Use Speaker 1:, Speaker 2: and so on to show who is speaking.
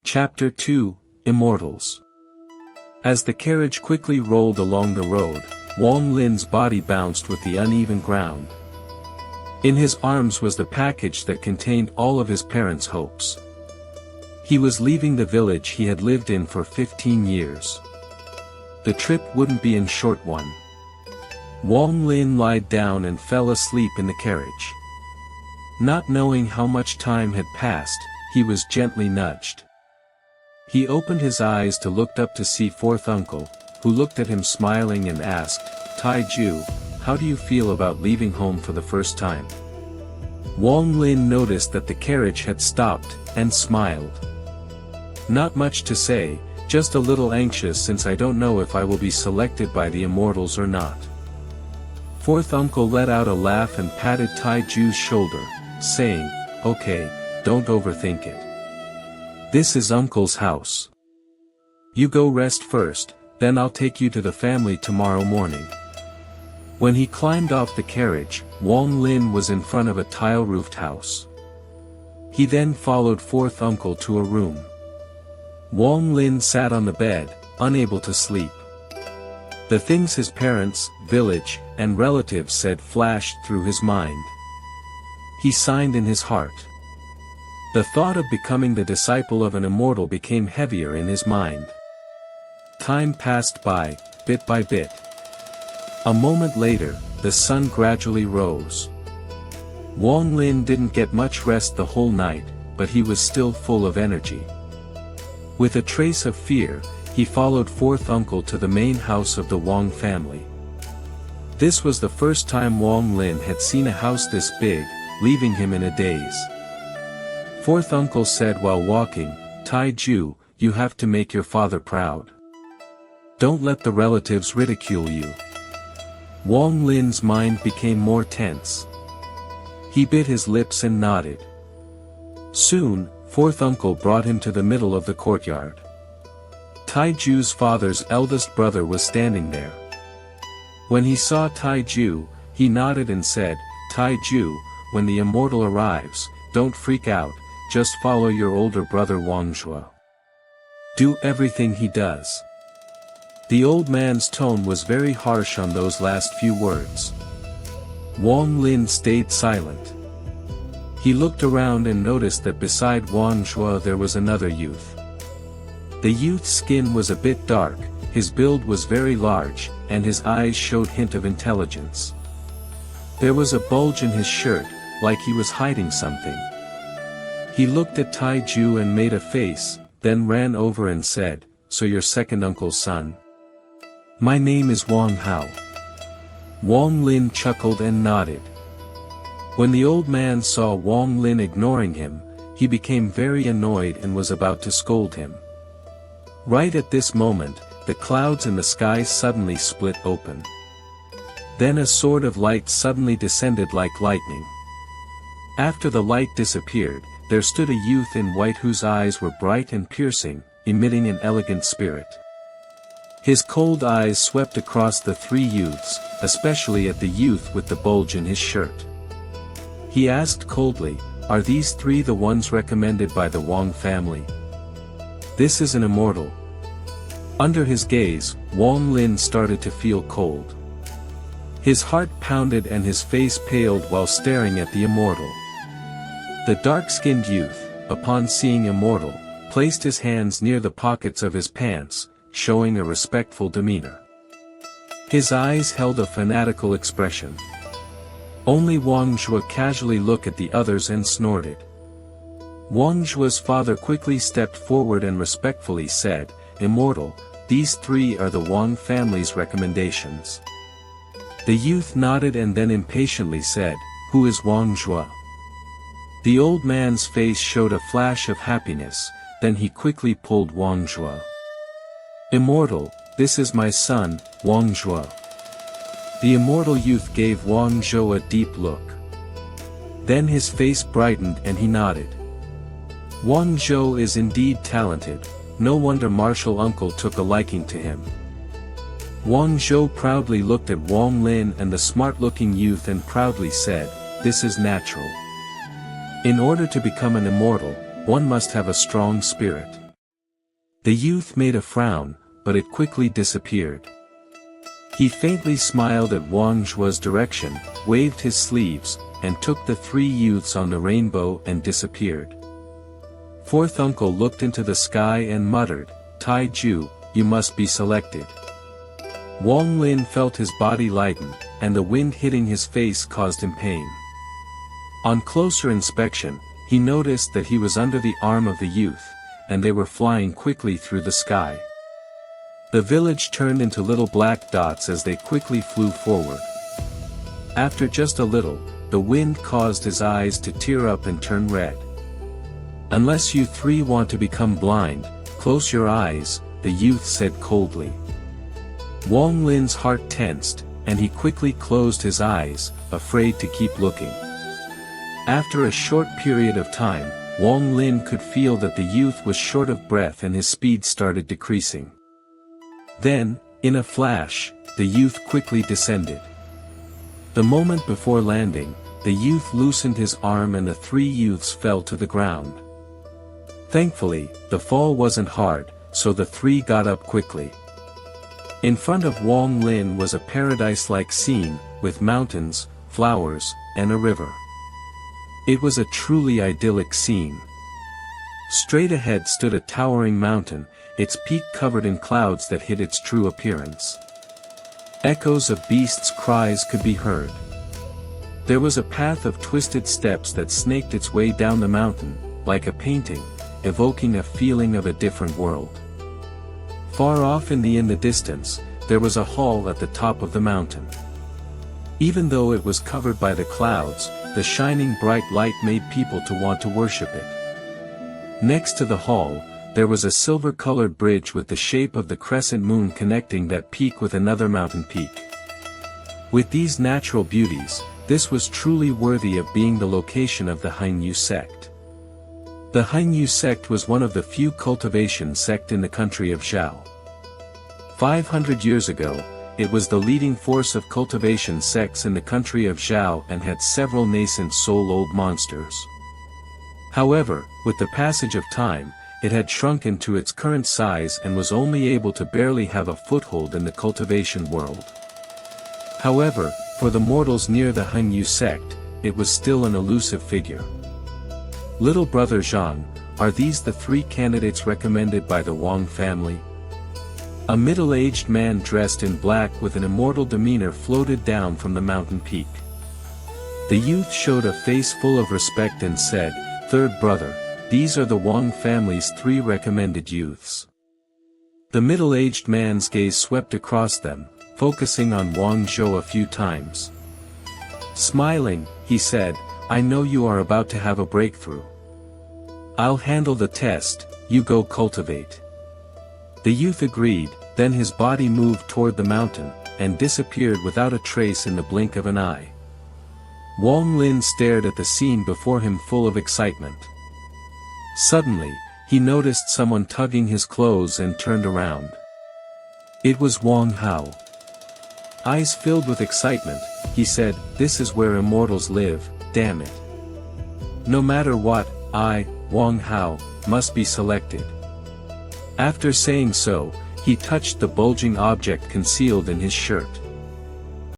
Speaker 1: Chapter 2, Immortals. As the carriage quickly rolled along the road, Wang Lin's body bounced with the uneven ground. In his arms was the package that contained all of his parents' hopes. He was leaving the village he had lived in for 15 years. The trip wouldn't be a short one. Wang Lin lied down and fell asleep in the carriage. Not knowing how much time had passed, he was gently nudged. He opened his eyes to look up to see fourth uncle, who looked at him smiling and asked, "Taiju, how do you feel about leaving home for the first time?" Wang Lin noticed that the carriage had stopped, and smiled. "Not much to say, just a little anxious since I don't know if I will be selected by the Immortals or not." Fourth uncle let out a laugh and patted Taiju's shoulder, saying, "Okay, don't overthink it. This is Uncle's house. You go rest first, then I'll take you to the family tomorrow morning." When he climbed off the carriage, Wang Lin was in front of a tile-roofed house. He then followed fourth uncle to a room. Wang Lin sat on the bed, unable to sleep. The things his parents, village, and relatives said flashed through his mind. He signed in his heart. The thought of becoming the disciple of an immortal became heavier in his mind. Time passed by, bit by bit. A moment later, the sun gradually rose. Wang Lin didn't get much rest the whole night, but he was still full of energy. With a trace of fear, he followed fourth uncle to the main house of the Wang family. This was the first time Wang Lin had seen a house this big, leaving him in a daze. Fourth uncle said while walking, "Taiju, you have to make your father proud. Don't let the relatives ridicule you." Wang Lin's mind became more tense. He bit his lips and nodded. Soon, fourth uncle brought him to the middle of the courtyard. Taiju's father's eldest brother was standing there. When he saw Taiju, he nodded and said, "Taiju, when the immortal arrives, don't freak out, just follow your older brother Wangzhua. Do everything he does." The old man's tone was very harsh on those last few words. Wang Lin stayed silent. He looked around and noticed that beside Wangzhua there was another youth. The youth's skin was a bit dark, his build was very large, and his eyes showed hint of intelligence. There was a bulge in his shirt, like he was hiding something. He looked at Taiju and made a face, then ran over and said, "So you're second uncle's son? My name is Wang Hao." Wang Lin chuckled and nodded. When the old man saw Wang Lin ignoring him, he became very annoyed and was about to scold him. Right at this moment, the clouds in the sky suddenly split open. Then a sword of light suddenly descended like lightning. After the light disappeared, there stood a youth in white whose eyes were bright and piercing, emitting an elegant spirit. His cold eyes swept across the three youths, especially at the youth with the bulge in his shirt. He asked coldly, "Are these three the ones recommended by the Wang family? This is an immortal." Under his gaze, Wang Lin started to feel cold. His heart pounded and his face paled while staring at the immortal. The dark-skinned youth, upon seeing immortal, placed his hands near the pockets of his pants, showing a respectful demeanor. His eyes held a fanatical expression. Only Wangzhua casually looked at the others and snorted. Wangzhua's father quickly stepped forward and respectfully said, "Immortal, these three are the Wang family's recommendations." The youth nodded and then impatiently said, "Who is Wangzhua?" The old man's face showed a flash of happiness, then he quickly pulled Wangzhua. "Immortal, this is my son, Wangzhua." The immortal youth gave Wangzhua a deep look. Then his face brightened and he nodded. Wangzhou is indeed talented, no wonder martial uncle took a liking to him. Wangzhou proudly looked at Wang Lin and the smart-looking youth and proudly said, "This is natural. In order to become an immortal, one must have a strong spirit. The youth made a frown, but it quickly disappeared. He faintly smiled at Wang Zhuo's direction, waved his sleeves, and took the three youths on the rainbow and disappeared. Fourth uncle looked into the sky and muttered, "Tai Ju, you must be selected." Wang Lin felt his body lighten, and the wind hitting his face caused him pain. On closer inspection, he noticed that he was under the arm of the youth, and they were flying quickly through the sky. The village turned into little black dots as they quickly flew forward. After just a little, the wind caused his eyes to tear up and turn red. "Unless you three want to become blind, close your eyes," the youth said coldly. Wang Lin's heart tensed, and he quickly closed his eyes, afraid to keep looking. After a short period of time, Wang Lin could feel that the youth was short of breath and his speed started decreasing. Then, in a flash, the youth quickly descended. The moment before landing, the youth loosened his arm and the three youths fell to the ground. Thankfully, the fall wasn't hard, so the three got up quickly. In front of Wang Lin was a paradise-like scene, with mountains, flowers, and a river. It was a truly idyllic scene. Straight ahead stood a towering mountain, its peak covered in clouds that hid its true appearance. Echoes of beasts' cries could be heard. There was a path of twisted steps that snaked its way down the mountain, like a painting, evoking a feeling of a different world. Far off in the distance, there was a hall at the top of the mountain. Even though it was covered by the clouds, the shining bright light made people to want to worship it. Next to the hall, there was a silver-colored bridge with the shape of the crescent moon connecting that peak with another mountain peak. With these natural beauties, this was truly worthy of being the location of the Hainyu sect. The Hainyu sect was one of the few cultivation sects in the country of Zhao. 500 years ago, it was the leading force of cultivation sects in the country of Zhao and had several nascent soul-old monsters. However, with the passage of time, it had shrunken to its current size and was only able to barely have a foothold in the cultivation world. However, for the mortals near the Hainyu sect, it was still an elusive figure. Little brother Zhang, are these the three candidates recommended by the Wang family? A middle-aged man dressed in black with an immortal demeanor floated down from the mountain peak. The youth showed a face full of respect and said, "Third brother, these are the Wang family's three recommended youths." The middle-aged man's gaze swept across them, focusing on Wang Zhou a few times. Smiling, he said, "I know you are about to have a breakthrough. I'll handle the test, you go cultivate." The youth agreed, then his body moved toward the mountain, and disappeared without a trace in the blink of an eye. Wang Lin stared at the scene before him full of excitement. Suddenly, he noticed someone tugging his clothes and turned around. It was Wang Hao. Eyes filled with excitement, he said, "This is where immortals live, damn it. No matter what, I, Wang Hao, must be selected." After saying so, he touched the bulging object concealed in his shirt.